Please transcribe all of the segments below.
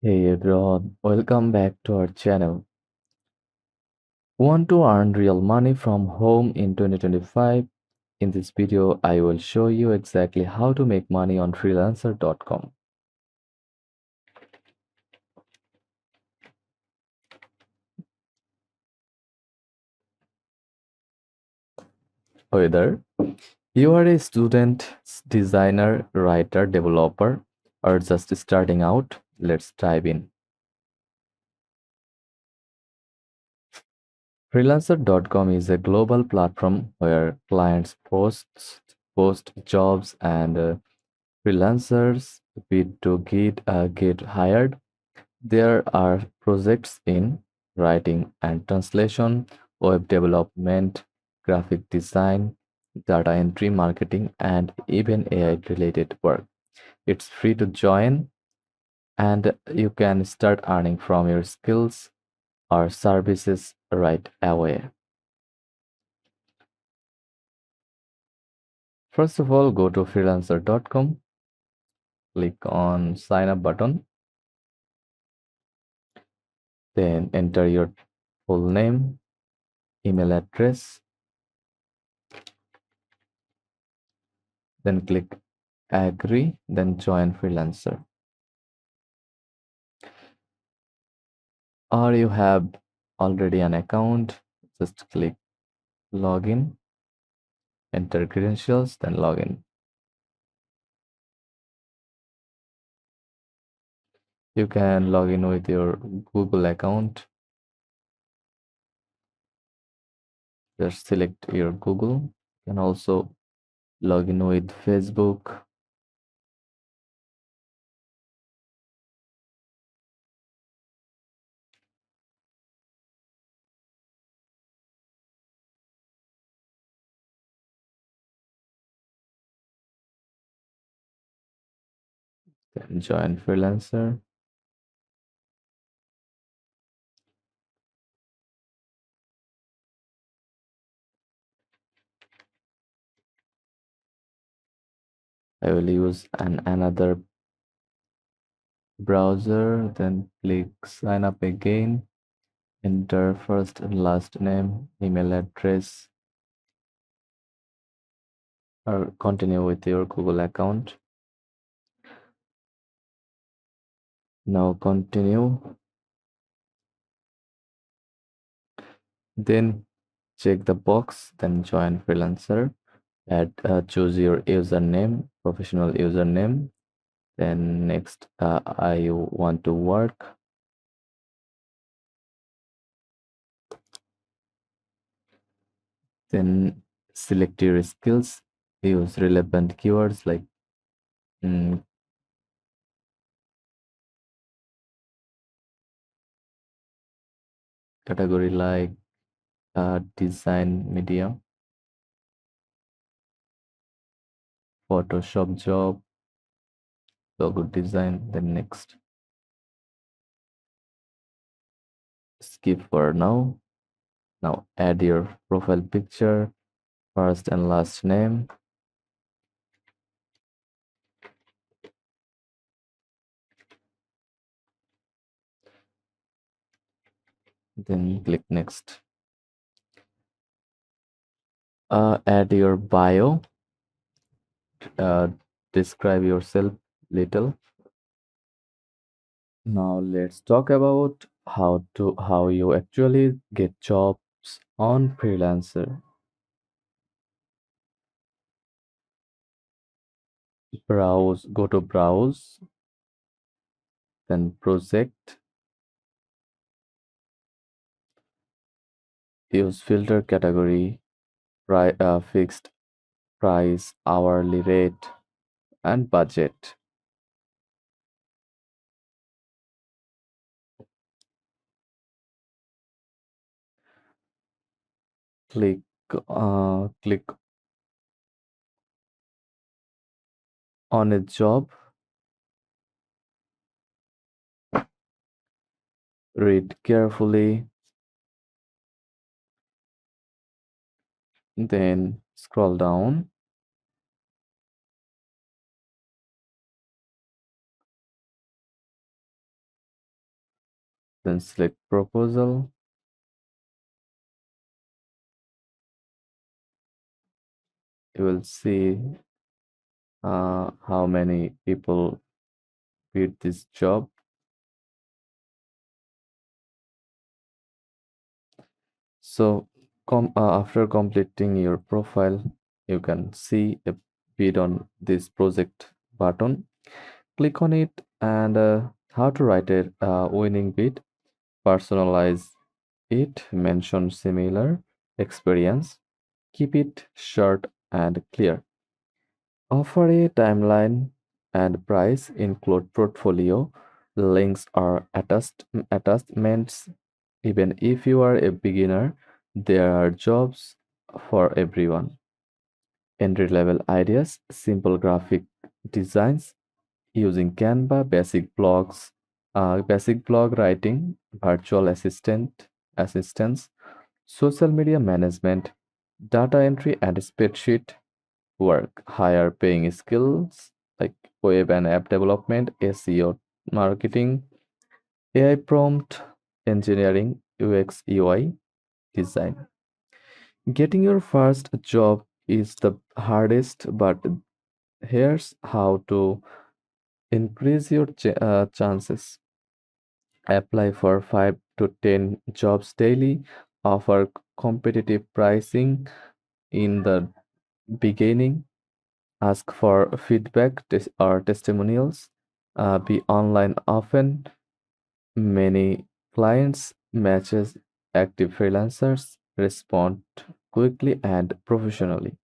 Hey everyone, welcome back to our channel. Want to earn real money from home in 2025? In this video, I will show you exactly how to make money on freelancer.com. Whether you are a student, designer, writer, developer, or just starting out, let's dive in. Freelancer.com is a global platform where clients post jobs and freelancers bid to get hired. There are projects in writing and translation, web development, graphic design, data entry, marketing, and even AI related work. It's free to join and you can start earning from your skills or services right away. First of all, go to freelancer.com, click on sign up button, then enter your full name, email address, then click agree, then join freelancer. Or you have already an account, just click login, enter credentials, then login. You can log in with your Google account. Just select your Google. You can also log in with Facebook. Then join freelancer. I will use another browser, then click sign up again, enter first and last name, email address, or continue with your Google account. Now continue. Then check the box, then join freelancer. Choose your username, professional username. Then next, I want to work. Then select your skills. Use relevant keywords like mm, category like design media, Photoshop job, logo design. Then next, skip for now. Now add your profile picture, first and last name. Then click next. Add your bio, uh, describe yourself little. Now let's talk about how you actually get jobs on Freelancer. Go to browse, then project, use filter category, fixed price, hourly rate, and budget. Click click on a job, read carefully, then scroll down. Then select proposal. You will see how many people bid this job. So after completing your profile, you can see a bid on this project button. Click on it and how to write a winning bid. Personalize it, mention similar experience, keep it short and clear. Offer a timeline and price, include portfolio, links or attachments. Even if you are a beginner, there are jobs for everyone. Entry level ideas, simple graphic designs using Canva, basic blog writing, virtual assistance, social media management, data entry and spreadsheet work. Higher paying skills like web and app development, SEO marketing, AI prompt engineering, UX UI design. Getting your first job is the hardest, but here's how to increase your chances. Apply for 5 to 10 jobs daily, offer competitive pricing in the beginning, ask for feedback or testimonials, be online often. Many clients matches active freelancers, respond quickly and professionally.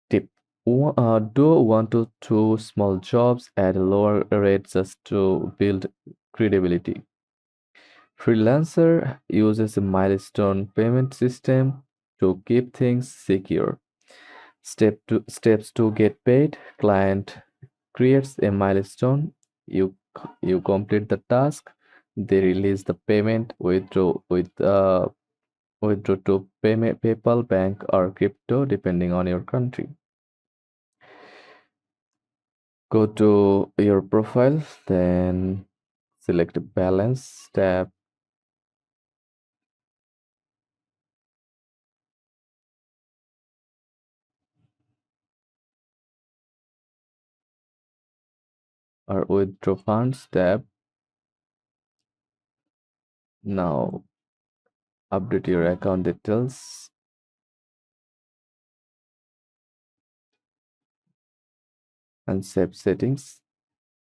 Tip: do 1 to 2 small jobs at a lower rate just to build credibility. Freelancer uses a milestone payment system to keep things secure. Steps to get paid. Client creates a milestone. You complete the task. They release the payment. Withdraw to payment PayPal, bank, or crypto depending on your country. Go to your profile, then select balance tab or withdraw funds tab. Now update your account details and save settings.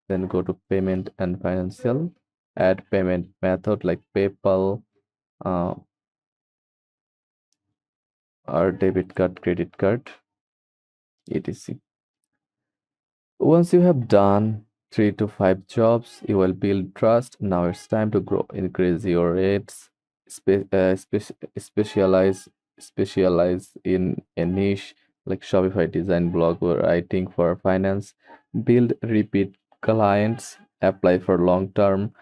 Then go to payment and financial. Add payment method like PayPal uh, or debit card, credit card, etc. Once you have done 3 to 5 jobs, you will build trust. Now it's time to grow. Increase your rates, specialize in a niche like Shopify design, blog or writing for finance. Build repeat clients. Apply for long-term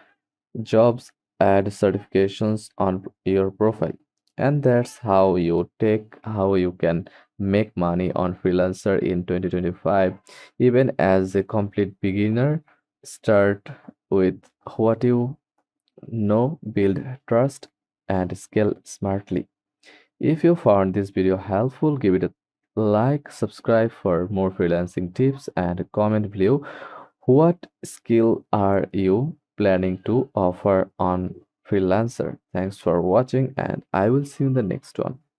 jobs, add certifications on your profile. And that's how you can make money on freelancer in 2025. Even as a complete beginner, start with what you know, build trust and scale smartly. If you found this video helpful, give it a like, subscribe for more freelancing tips, and comment below what skill are you planning to offer on Freelancer. Thanks for watching, and I will see you in the next one.